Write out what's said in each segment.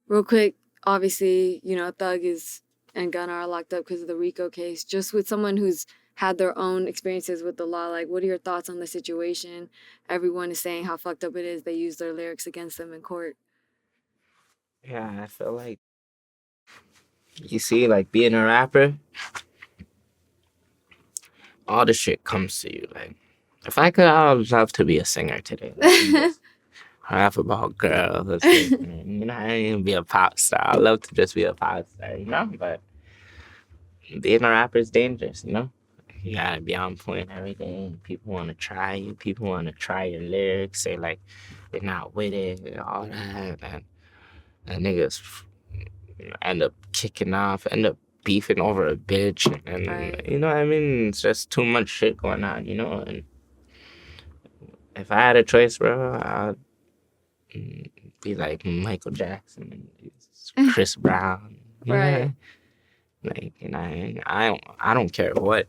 Real quick, obviously, Thug and Gunna are locked up because of the RICO case. Just with someone who's had their own experiences with the law, like, what are your thoughts on the situation? Everyone is saying how fucked up it is. They use their lyrics against them in court. Yeah, I feel like, you see, like, being a rapper, all the shit comes to you. Like, if I could, I would love to be a singer today. Like, rap about girls. And, I ain't even be a pop star. I love to just be a pop star. But being a rapper is dangerous. You gotta be on point and everything. People want to try you. People want to try your lyrics. Say like they're not with it and all that. And niggas end up kicking off. End up beefing over a bitch. And Right. you know what I mean? It's just too much shit going on. And if I had a choice, bro, I'd be like Michael Jackson, Chris Brown. Right. Like, I don't care what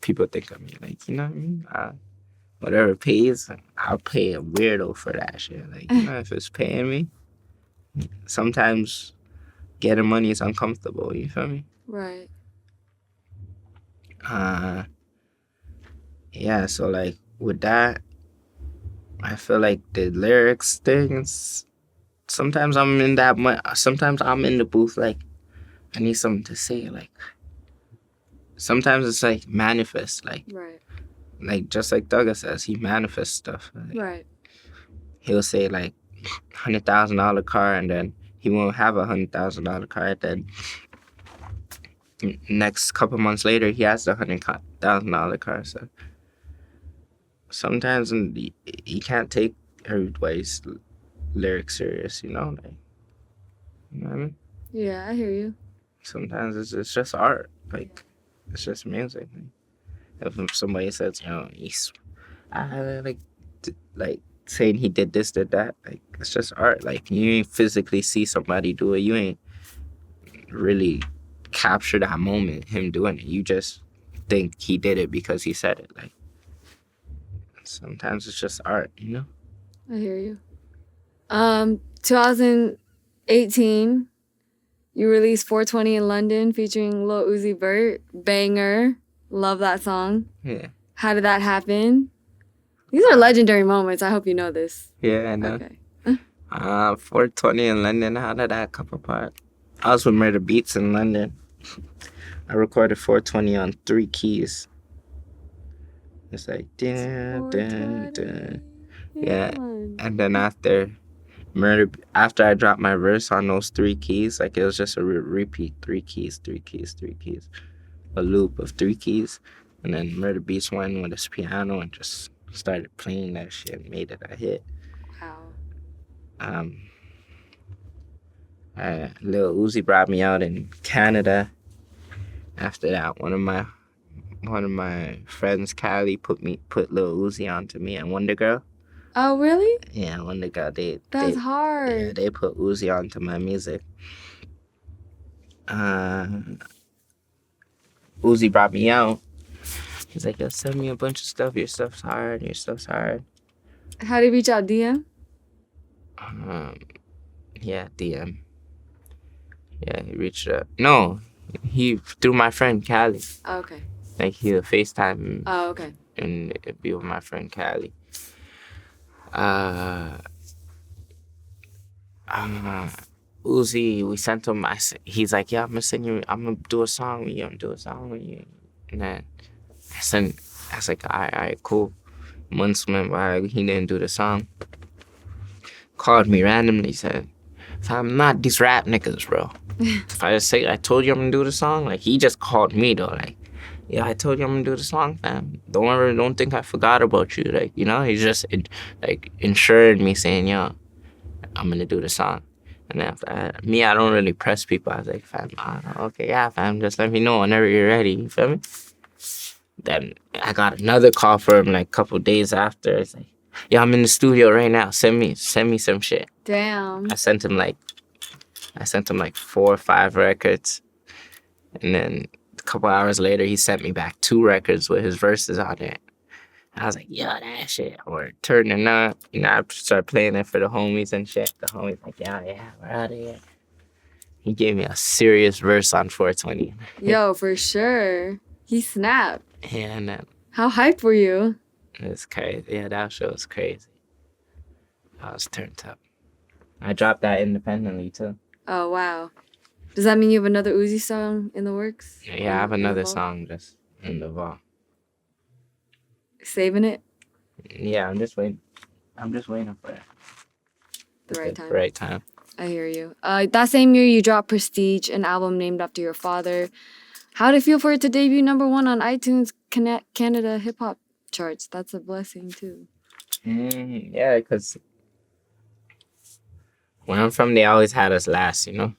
people think of me. Like, you know what I mean? Whatever pays, I'll pay a weirdo for that shit. Like, if it's paying me, sometimes getting money is uncomfortable. You feel me? Right. Yeah. So like with that, I feel like the lyrics things. Sometimes I'm in that. Sometimes I'm in the booth. Like, I need something to say. Like, sometimes it's like manifest. Right. Like just like Douglas says, he manifests stuff. Like, Right. he'll say like $100,000 car, and then he won't have $100,000 car. Then next couple months later, he has the $100,000 car. So sometimes you can't take everybody's lyrics serious. Like, you know what I mean? Yeah, I hear you. Sometimes it's just art. Like, it's just music. If somebody says, he's like saying he did this, did that, like, it's just art. Like, you ain't physically see somebody do it. You ain't really capture that moment, him doing it. You just think he did it because he said it. Like, sometimes it's just art, I hear you. 2018, you released 420 in London featuring Lil Uzi Vert. Banger. Love that song. Yeah. How did that happen? These are legendary moments. I hope you know this. Yeah, I know. Okay. 420 in London, how did that come apart? I was with Murder Beats in London. I recorded 420 on 3 keys. It's like, dun, dun, dun. Yeah. And then after I dropped my verse on those 3 keys, like, it was just a repeat, 3 keys, 3 keys, 3 keys. A loop of 3 keys. And then Murder Beats went with his piano and just started playing that shit and made it a hit. Wow. Lil Uzi brought me out in Canada. After that, one of my friends, Callie, put Lil Uzi onto me and Wonder Girl. Oh, really? Yeah, Wonder Girl. That's hard. Yeah, they put Uzi onto my music. Uzi brought me out. He's like, yo, send me a bunch of stuff. Your stuff's hard. How did you reach out? DM? Yeah, DM. Yeah, he reached out. No, he through my friend Callie. Oh, okay. Like, he'll FaceTime. Oh, okay. And it'd be with my friend Callie. Uzi, we sent him. He's like, yeah, I'm gonna do a song with you. And then I was like, all right, cool. Months went by, he didn't do the song. Called me randomly, said, I'm not these rap niggas, bro. If I just say, I told you I'm gonna do the song, like, he just called me though, like, yeah, I told you I'm gonna do the song, fam. Don't think I forgot about you, like, he's just like ensuring me, saying, yo, I'm gonna do the song. And after that, I don't really press people. I was like, fam, okay, yeah, fam, just let me know whenever you're ready, you feel me? Then I got another call from him like a couple days after. It's like, yeah, I'm in the studio right now. Send me some shit. Damn. I sent him like 4 or 5 records. And then a couple hours later, he sent me back 2 records with his verses on it. I was like, yeah, that shit. We're turning up. I started playing it for the homies and shit. The homies like, yeah, we're out of here. He gave me a serious verse on 420. Yo, for sure. He snapped. Yeah, and then How hyped were you? it's crazy. Yeah, that show was crazy. I was turned up. I dropped that independently too. Oh, wow. Does that mean you have another Uzi song in the works? Yeah, I have In the another vault? song just in the vault. Saving it? Yeah, I'm just waiting. I'm just waiting for it. The right time. Right time. I hear you. That same year, you dropped Prestige, an album named after your father. How did it feel for it to debut #1 on iTunes Canada hip hop charts? That's a blessing too. Yeah, because where I'm from, they always had us last, you know?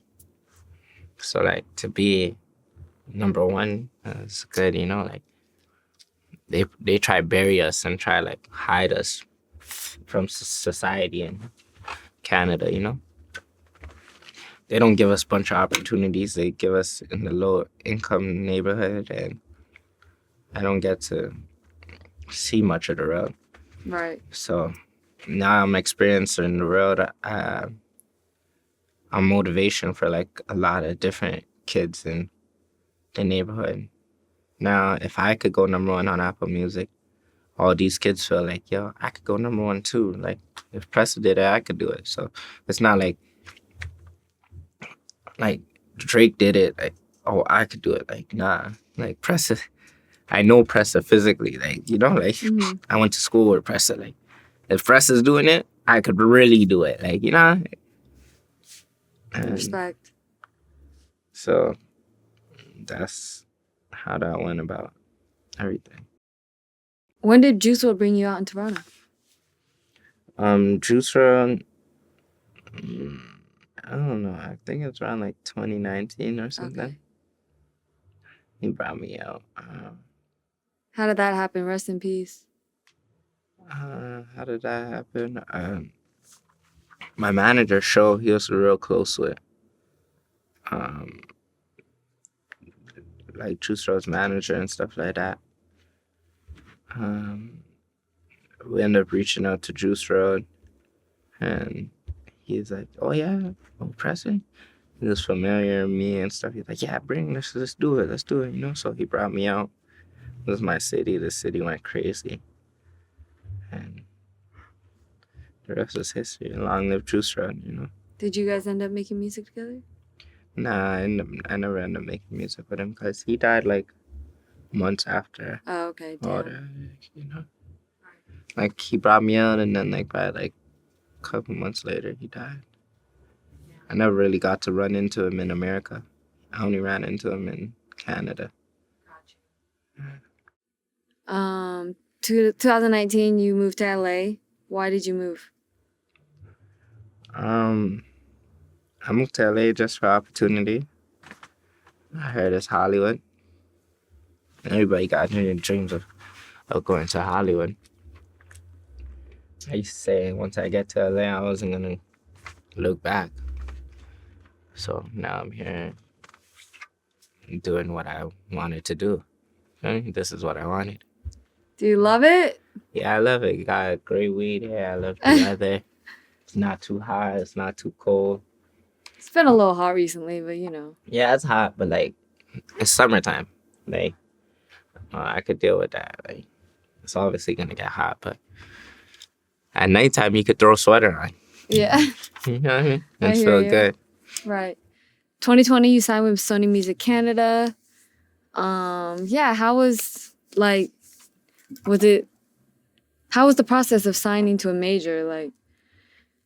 So, like, to be #1 is good, you know? Like, they try bury us and try, like, hide us from society in Canada, you know? They don't give us a bunch of opportunities. They give us in the low income neighborhood, and I don't get to see much of the world. Right. So now I'm experiencing the world. I'm motivation for like a lot of different kids in the neighborhood. Now, if I could go #1 on Apple Music, all these kids feel like, yo, I could go #1 too. Like, if Pressa did it, I could do it. So it's not like Drake did it. Like, oh, I could do it. Like, nah. Like, Pressa, I know Pressa physically. Like, you know, like, I went to school with Pressa. Like, if Pressa's doing it, I could really do it. Like, you know? Respect. So that's how that went about everything. When did Juice WRLD bring you out in Toronto? Juice WRLD, I don't know. I think it's around like 2019 or something. Okay. He brought me out. How did that happen? Rest in peace. How did that happen? My manager, Show, he was real close with. Like Juice WRLD's manager and stuff like that. We ended up reaching out to Juice WRLD, and he's like, "Oh yeah, Pressa." He was familiar with me and stuff. He's like, "Yeah, let's do it, you know." So he brought me out. It was my city. The city went crazy, and the rest is history. Long live Juice WRLD, you know. Did you guys end up making music together? Nah, I never ended up making music with him because he died like months after. Oh, okay. All Damn. that, you know. Like he brought me out, and then like by like a couple months later, he died. I never really got to run into him in America. I only ran into him in Canada. 2019, you moved to LA. Why did you move? I moved to LA just for opportunity. I heard it's Hollywood. Everybody got their dreams of going to Hollywood. I used to say once I get to LA, I wasn't gonna look back. So now I'm here doing what I wanted to do. This is what I wanted. Do you love it? Yeah, I love it. Got great weed here. I love the weather. It's not too hot. It's not too cold. It's been a little hot recently, but you know. Yeah, it's hot, but like it's summertime. Like I could deal with that. Like it's obviously gonna get hot, but at nighttime you could throw a sweater on. Yeah. You know what I mean? I It's hear feel you. good. Right. 2020, you signed with Sony Music Canada. Yeah, how was the process of signing to a major? Like,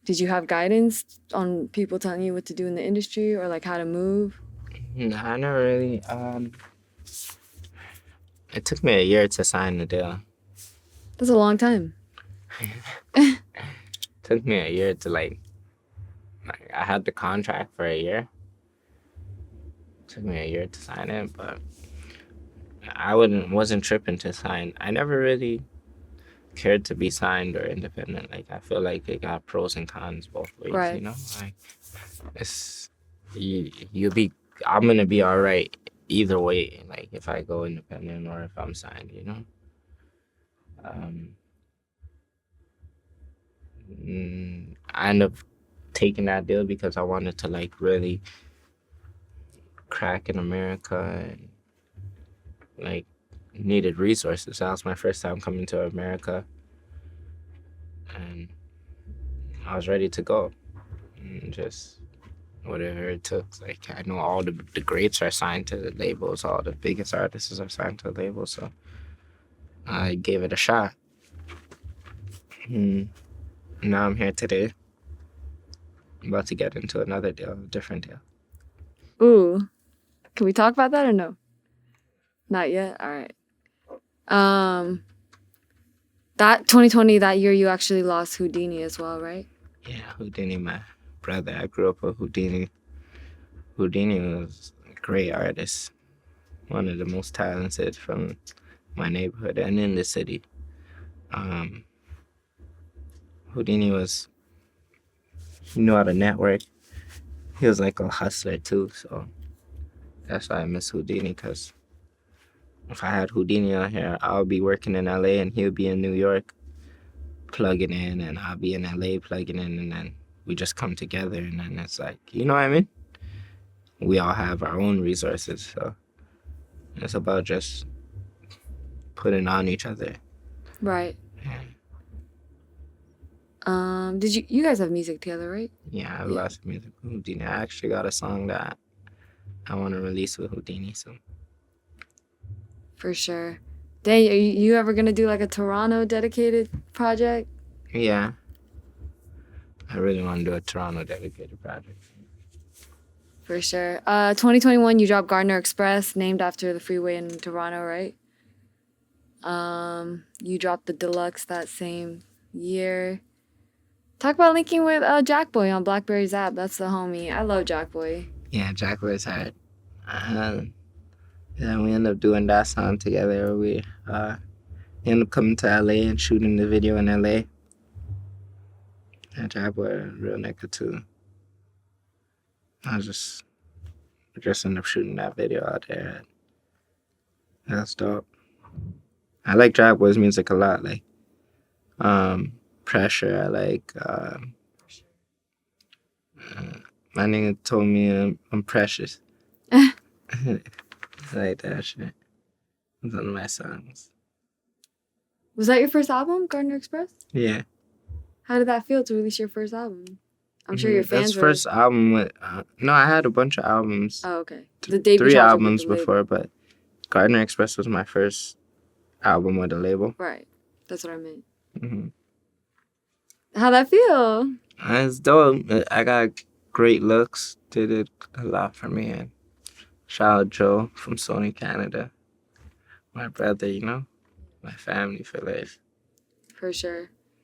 did you have guidance on people telling you what to do in the industry or like how to move? Nah, not really. It took me a year to sign the deal. That's a long time. Took me a year to like I had the contract for a year. Took me a year to sign it, but I wasn't tripping to sign. I never really cared to be signed or independent. Like I feel like it got pros and cons both ways, Right. you know? Like it's I'm gonna be all right either way, like if I go independent or if I'm signed, you know? I ended up taking that deal because I wanted to like really crack in America and like needed resources. That was my first time coming to America, and I was ready to go. And just whatever it took. Like I know all the greats are signed to the labels, all the biggest artists are signed to the labels, so I gave it a shot. And now I'm here today. I'm about to get into another deal, a different deal. Ooh. Can we talk about that or no? Not yet? All right. That 2020, that year you actually lost Houdini as well, right? Yeah, Houdini, my brother. I grew up with Houdini. Houdini was a great artist. One of the most talented from my neighborhood and in the city. Houdini he knew how to network. He was like a hustler too, so that's why I miss Houdini, because if I had Houdini out here, I'll be working in LA and he'll be in New York plugging in, and I'll be in LA plugging in, and then we just come together, and then it's like, you know what I mean? We all have our own resources, so it's about just putting on each other. Right. Yeah. Did you guys have music together, right? Yeah, I have lots of music with Houdini. I actually got a song that I want to release with Houdini soon. For sure. Dang, are you ever gonna do like a Toronto dedicated project? Yeah. I really want to do a Toronto dedicated project. For sure. 2021, you dropped Gardner Express, named after the freeway in Toronto, right? You dropped the Deluxe that same year. Talk about linking with Jackboy on Blackberry's app. That's the homie. I love Jackboy. Yeah, Jackboy's hard. Yeah, we ended up doing that song together. We ended up coming to LA and shooting the video in LA. And Jackboy, real nigga too. We just ended up shooting that video out there. That's dope. I like Jackboy's music a lot. Like, Pressure. I like. My nigga told me I'm precious. I like that shit. It's one of my songs. Was that your first album, Gardner Express? Yeah. How did that feel to release your first album? I'm sure your fans That's first album with... no, I had a bunch of albums. Oh, okay. The debut 3 project albums with the before, label. but Gardner Express was my first album with a label. Right. That's what I meant. Mm-hmm. How'd that feel? It's dope. I got great looks. Did it a lot for me. And shout out Joe from Sony Canada. My brother, you know? My family for life. For sure.